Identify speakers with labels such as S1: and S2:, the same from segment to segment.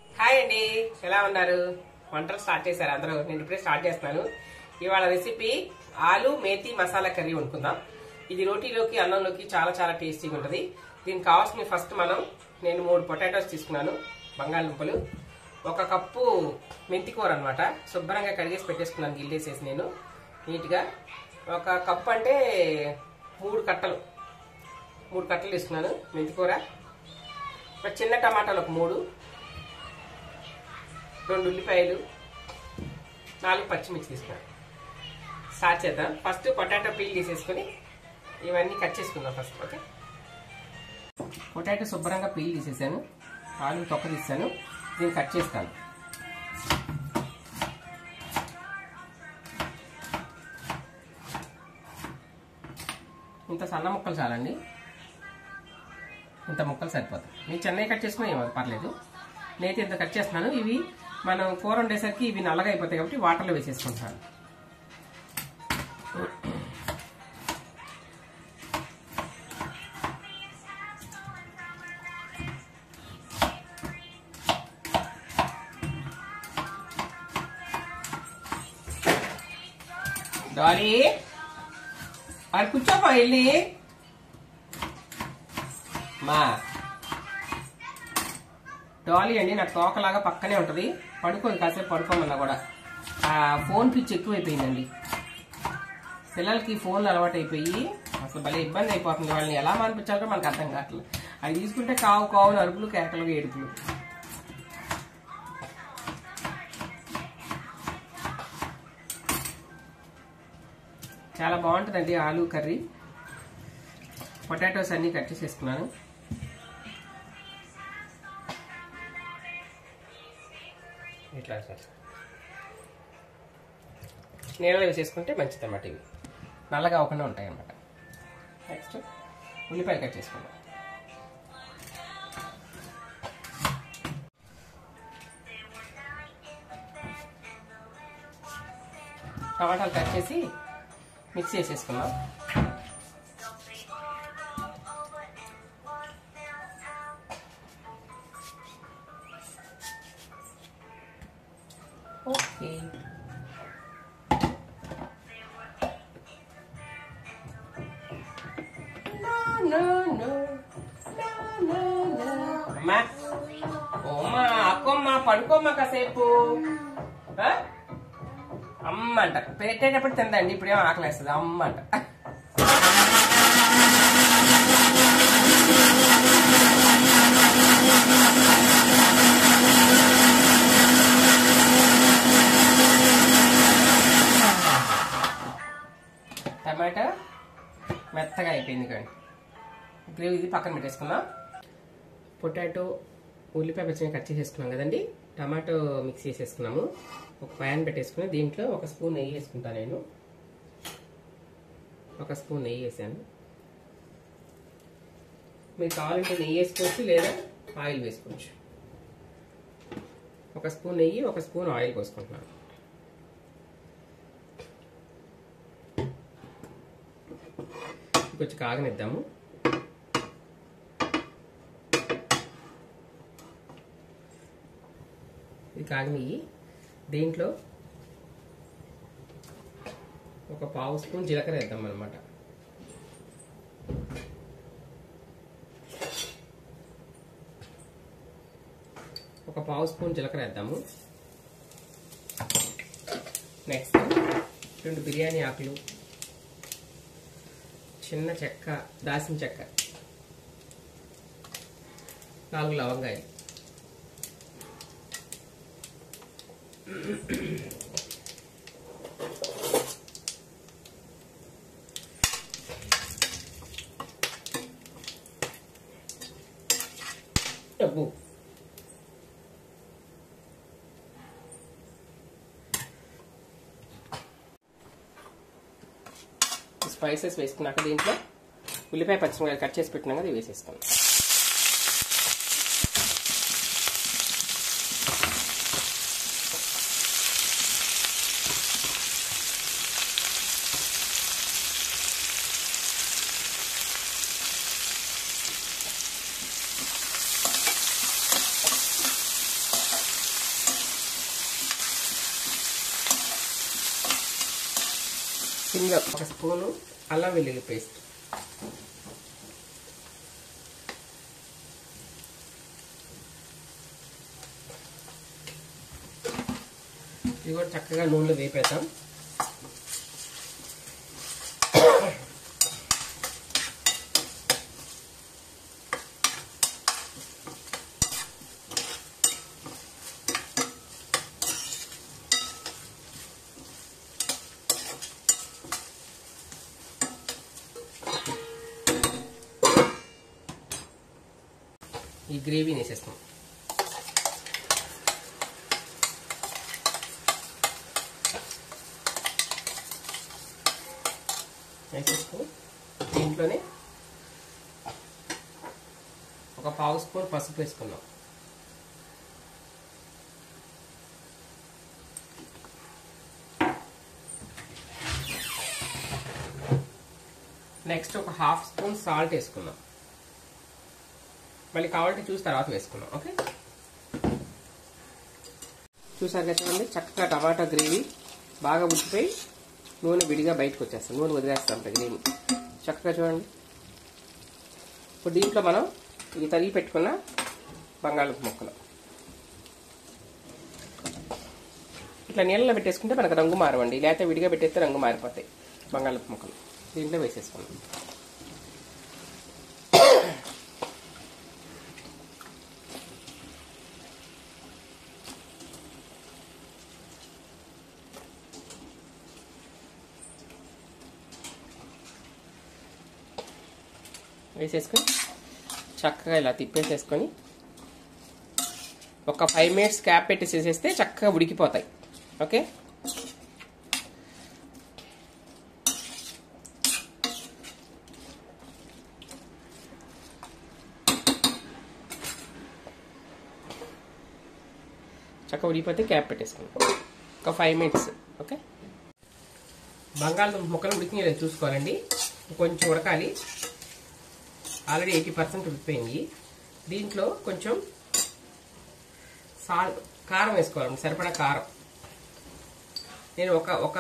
S1: Hi అండి, ఎలా ఉన్నారు? వంటలు స్టార్ట్ చేశారు అందరూ? నేను ఇప్పుడే స్టార్ట్ చేస్తున్నాను. ఇవాళ రెసిపీ ఆలు మేతి మసాలా కర్రీ వండుకుందాం. ఇది రోటీలోకి అన్నంలోకి చాలా చాలా టేస్టీగా ఉంటుంది. దీనికి కావాల్సిన ఫస్ట్ నేను 3 పొటాటోస్ తీసుకున్నాను, బంగాళదుంపలు, 1 కప్పు మెంతికూర అనమాట. శుభ్రంగా కడిగేసి పెట్టేసుకున్నాను గిల్లేసేసి నేను నీట్గా. 1 కప్పు అంటే 3 కట్టలు తీసుకున్నాను మెంతికూర. ఒక చిన్న టమాటాలు 3, 2 ఉల్లిపాయలు, 4 పచ్చిమిర్చి తీసుకున్నాను. స్టార్ట్ చేద్దాం. ఫస్ట్ పొటాటో పీల్ తీసేసుకొని ఇవన్నీ కట్ చేసుకుందాం ఫస్ట్. ఓకే, పొటాటో శుభ్రంగా పీల్ తీసేసాను, ఆలు తొక్క తీసాను. దీన్ని కట్ చేస్తాను. ఇంత సన్న ముక్కలు చాలండి, ఇంత ముక్కలు సరిపోతాయి. మీరు చెన్నై కట్ చేసుకున్నా ఏమో పర్లేదు. నేనైతే ఇంత కట్ చేస్తున్నాను. ఇవి మనం కూర వండేసరికి ఇవి నల్లగా అయిపోతాయి కాబట్టి వాటర్లో వేసేసుకుంటాను. డాలీ అది కూర్చోపా వెళ్ళి. మా డాలీ అండి నాకు తోకలాగా పక్కనే ఉంటుంది, పడుకోదు. కాసేపు పడుకోమన్నా కూడా ఆ ఫోన్ పిచ్చి ఎక్కువైపోయిందండి. పిల్లలకి ఫోన్లు అలవాటు అయిపోయి అసలు భలే ఇబ్బంది అయిపోతుంది. వాళ్ళని ఎలా మానిపించాలో మనకు అర్థం కావట్లేదు. అవి తీసుకుంటే కావు కావు అరుపులు, కేకలు, ఏడుపులు. చాలా బాగుంటుందండి ఆలు కర్రీ. పొటాటోస్ అన్నీ కట్ చేసేసుకున్నాను. ఇట్లా సార్ నీళ్ళలో వేసేసుకుంటే మంచిది అన్నమాట. ఇవి నల్లగా అవ్వకుండా ఉంటాయి అన్నమాట. నెక్స్ట్ ఉల్లిపాయలు కట్ చేసుకుందాం. టమాటాలు కట్ చేసి మిక్స్ చేసేసుకున్నాం. ఓకే, అమ్మా ఓమ్మా అక్కమ్మా పడుకోమ్మా కాసేపు. అమ్మ అంట పెట్టేటప్పుడు తిందండి, ఇప్పుడేమో ఆకలేస్తుంది. అమ్మ అంట. టమాటా మెత్తగా అయిపోయింది కానీ గ్రేవీ ఇది పక్కన పెట్టేసుకుందాం. పొటాటో, ఉల్లిపాయ పచ్చిమిరపకాయ కట్ చేసేసుకున్నాం కదండి. టమాటో మిక్స్ చేసేసుకున్నాము. ఒక ప్యాన్ పెట్టేసుకుని దీంట్లో 1 స్పూన్ నెయ్యి వేసుకుంటాను. నేను 1 స్పూన్ నెయ్యి వేసాను. మీరు కావాలంటే నెయ్యి వేసుకోవచ్చు, లేదా ఆయిల్ వేసుకోవచ్చు. 1 స్పూన్ నెయ్యి, 1 స్పూన్ ఆయిల్ పోసుకుంటున్నాను. కొంచెం కాగనిద్దాము. ఇది కాగనియ్యి. దీంట్లో 1 పావు స్పూన్ జీలకర్ర వేద్దాం అన్నమాట. ఒక పావు స్పూన్ జీలకర్ర వేద్దాము. నెక్స్ట్ 2 బిర్యానీ ఆకులు, చిన్న చెక్క, దాల్చిన చెక్క, 4 లవంగాయలు, డబ్బు, స్పైసెస్ వేసుకున్నాక దీంట్లో ఉల్లిపాయ పచ్చిమిరపకాయలు కట్ చేసి పెట్టినా కదా ఇవి వేసేస్తాను. చిన్న ఒక స్పూను అల్లం వెల్లుల్లి పేస్ట్, ఇది కూడా చక్కగా నూనెలో వేపేద్దాం. ఈ గ్రేవీని వేసేస్తాం. వేసేసుకుని దీంట్లోనే ఒక పావు స్పూన్ పసుపు వేసుకున్నాం. నెక్స్ట్ ఒక హాఫ్ స్పూన్ సాల్ట్ వేసుకున్నాం. మళ్ళీ కావాలంటే చూసి తర్వాత వేసుకున్నాం. ఓకే, చూసారు కదా చూడండి, చక్కగా టమాటా గ్రేవీ బాగా ఉడికిపోయి నూనె విడిగా బయటకు వచ్చేస్తాం. నూనె వదిలేస్తాం గ్రేవీ చక్కగా చూడండి. ఇప్పుడు దీంట్లో మనం ఇది తరిగి పెట్టుకున్న బంగాళదుంప ముక్కలు ఇట్లా నీళ్ళలో పెట్టేసుకుంటే మనకు రంగు మారవండి, లేకపోతే విడిగా పెట్టేస్తే రంగు మారిపోతాయి. బంగాళదుంప ముక్కలు దీంట్లో వేసేసుకున్నాం. వేసేసుకొని చక్కగా ఇలా తిప్పేసేసుకొని ఒక 5 minutes క్యాప్ పెట్టేసేసేస్తే చక్కగా ఉడికిపోతాయి. ఓకే, చక్కగా ఉడికిపోతే క్యాప్ పెట్టేసుకుందాం ఒక 5 minutes. ఓకే, బంగాళదుంప ముక్కలు ఉడికినాయి లేదా చూసుకోవాలండి, కొంచెం ఉడకాలి. ఆల్రెడీ 80% ఉడికిపోయింది. దీంట్లో కొంచెం కారం వేసుకోవాలి, సరిపడా కారం. నేను ఒక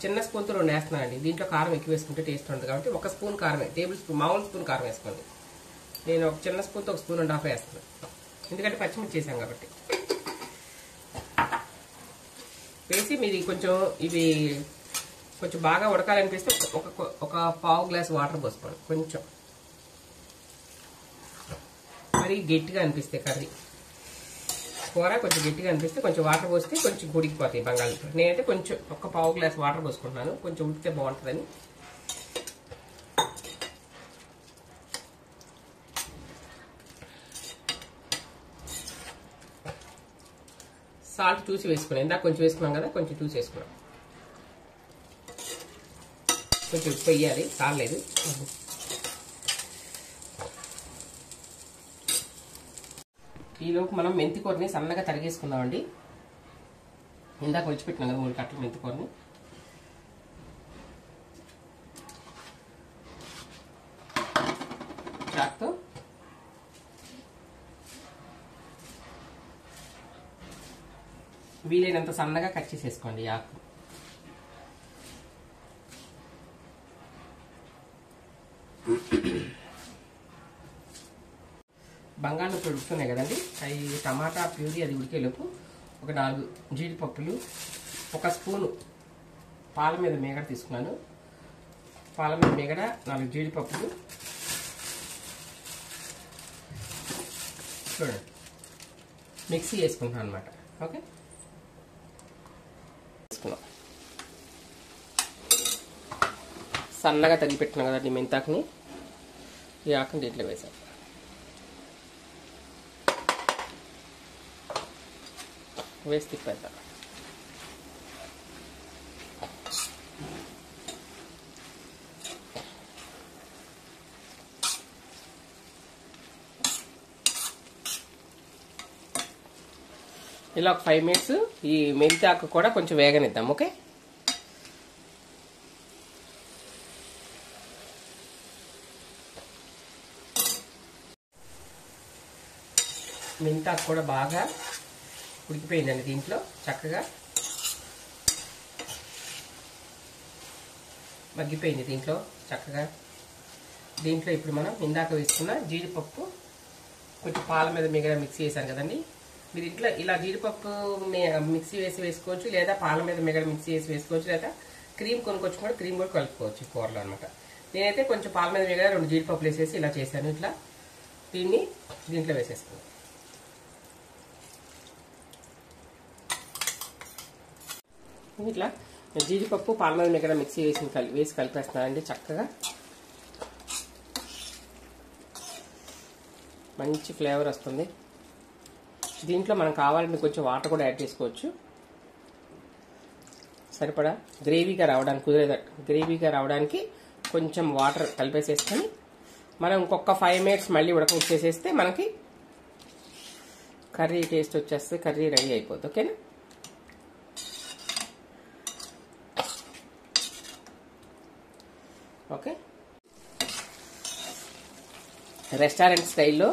S1: చిన్న స్పూన్తో 2 వేస్తున్నానండి. దీంట్లో కారం ఎక్కువ వేసుకుంటే టేస్ట్ ఉంటుంది కాబట్టి 1 స్పూన్ కారమే, టేబుల్ స్పూన్ మామూలు స్పూన్ కారం వేసుకోండి. నేను ఒక చిన్న స్పూన్తో 1 స్పూన్ 1/2 వేస్తున్నాను, ఎందుకంటే పచ్చిమిర్చి చేసాం కాబట్టి. వేసి మీది కొంచెం ఇవి కొంచెం బాగా ఉడకాలనిపిస్తే ఒక పావు గ్లాస్ వాటర్ పోసుకోండి. కొంచెం మరి గట్టిగా అనిపిస్తే కర్రీ కూర కొంచెం గట్టిగా అనిపిస్తే కొంచెం వాటర్ పోస్తే కొంచెం ఉడికిపోతాయి బంగాళదుంపలు. నేనైతే కొంచెం ఒక పావు గ్లాస్ వాటర్ పోసుకుంటున్నాను, కొంచెం ఉడికితే బాగుంటుందని. సాల్ట్ చూసి వేసుకున్నాం, ఇందాక కొంచెం వేసుకున్నాం కదా, కొంచెం చూసి వేసుకున్నాం. కొంచెం ఉప్పు వేయాలి, చాలేదు. ఈలోపు మనం మెంతి కూరని సన్నగా తరిగేసుకుందామండి. ఇందాక వచ్చిపెట్టినాం కదా 3 కట్టలు మెంతి కూరని. చాక్తో వీలైనంత సన్నగా కట్ చేసేసుకోండి ఆకు. బంగాళదుంపలు ఉడుకుతున్నాయి కదండి, అవి టమాటా ప్యూరీ అది ఉడికేలోపు ఒక 4 జీడిపప్పులు, 1 స్పూను పాల మీద మేగడ తీసుకున్నాను. పాల మీద మేగడ 4 జీడిపప్పులు చూడండి మిక్సీ వేసుకుంటాను అనమాట. ఓకే, వేసుకున్నాం. సన్నగా తరిగి పెట్టుకున్నాం కదండి మెంతాకుని, ఈ ఆకుని దీంట్లో వేసాం. వేసి తిప్పేద్దాం. ఇలా ఒక 5 minutes ఈ మెంతి ఆకు కూడా కొంచెం వేగనిద్దాం. ఓకే, మెంతి ఆకు కూడా బాగా ఉడికిపోయిందండి. దీంట్లో చక్కగా మగ్గిపోయింది దీంట్లో చక్కగా. దీంట్లో ఇప్పుడు మనం ఇందాక వేసుకున్న జీడిపప్పు కొంచెం పాల మీద మిగతా మిక్సీ వేసాను కదండి. మీరు ఇంట్లో ఇలా జీడిపప్పు మిక్సీ వేసుకోవచ్చు, లేదా పాల మీద మిగతా మిక్సీ వేసుకోవచ్చు, లేదా క్రీమ్ కొనుక్కొచ్చుకుంటే క్రీమ్ కూడా కలుపుకోవచ్చు కూరలో అనమాట. నేనైతే కొంచెం పాల మీద మిగతా 2 జీడిపప్పులు వేసేసి ఇలా చేశాను. ఇట్లా దీన్ని దీంట్లో వేసేసుకున్నాను. ఇట్లా జీడిపప్పు పాల మీద మిగతా మిక్సీ వేసి కలిపేస్తున్నానండి. చక్కగా మంచి ఫ్లేవర్ వస్తుంది. దీంట్లో మనం కావాలంటే కొంచెం వాటర్ కూడా యాడ్ చేసుకోవచ్చు. సరిపడా గ్రేవీగా రావడానికి కొంచెం వాటర్ కలిపేసేసుకొని మనం ఇంకొక 5 minutes మళ్ళీ ఉడకనిచ్చేసేస్తే మనకి కర్రీ టేస్ట్ వచ్చేస్తే కర్రీ రెడీ అయిపోద్ది. ఓకేనా? ఓకే, రెస్టారెంట్ స్టైల్లో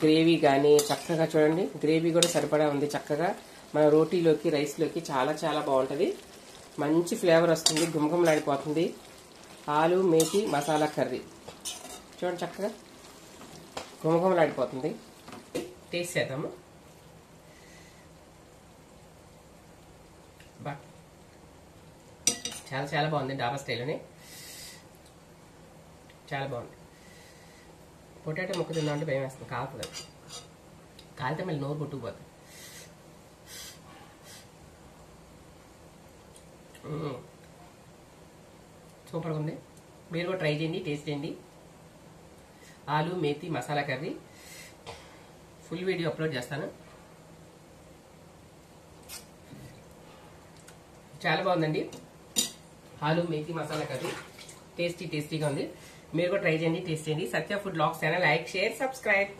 S1: గ్రేవీ కానీ చక్కగా చూడండి, గ్రేవీ కూడా సరిపడా ఉంది. చక్కగా మన రోటీలోకి రైస్లోకి చాలా చాలా బాగుంటుంది. మంచి ఫ్లేవర్ వస్తుంది, గుమగుమలాడిపోతుంది. ఆలు మేతి మసాలా కర్రీ చూడండి, చక్కగా గుమగుమలాడిపోతుంది. టేస్ట్ చేద్దాము. చాలా చాలా బాగుంది, డాబా స్టైల్లోనే చాలా బాగుంది. పొటాటో ముక్క తిందామంటే భయం వేస్తుంది, కాలుతుంది. కాలితే మళ్ళీ నోరు పుట్టుకుపోతుంది. సూపర్గా ఉంది. మీరు కూడా ట్రై చేయండి, టేస్ట్ చేయండి. ఆలు methi masala curry full video upload చేస్తాను. చాలా బాగుందండి ఆలు మేతి మసాలా కర్రీ, టేస్టీగా ఉంది. మీరు కూడా ట్రై చేయండి, టేస్ట్ చేయండి. Satya food blogs channel like, share, subscribe.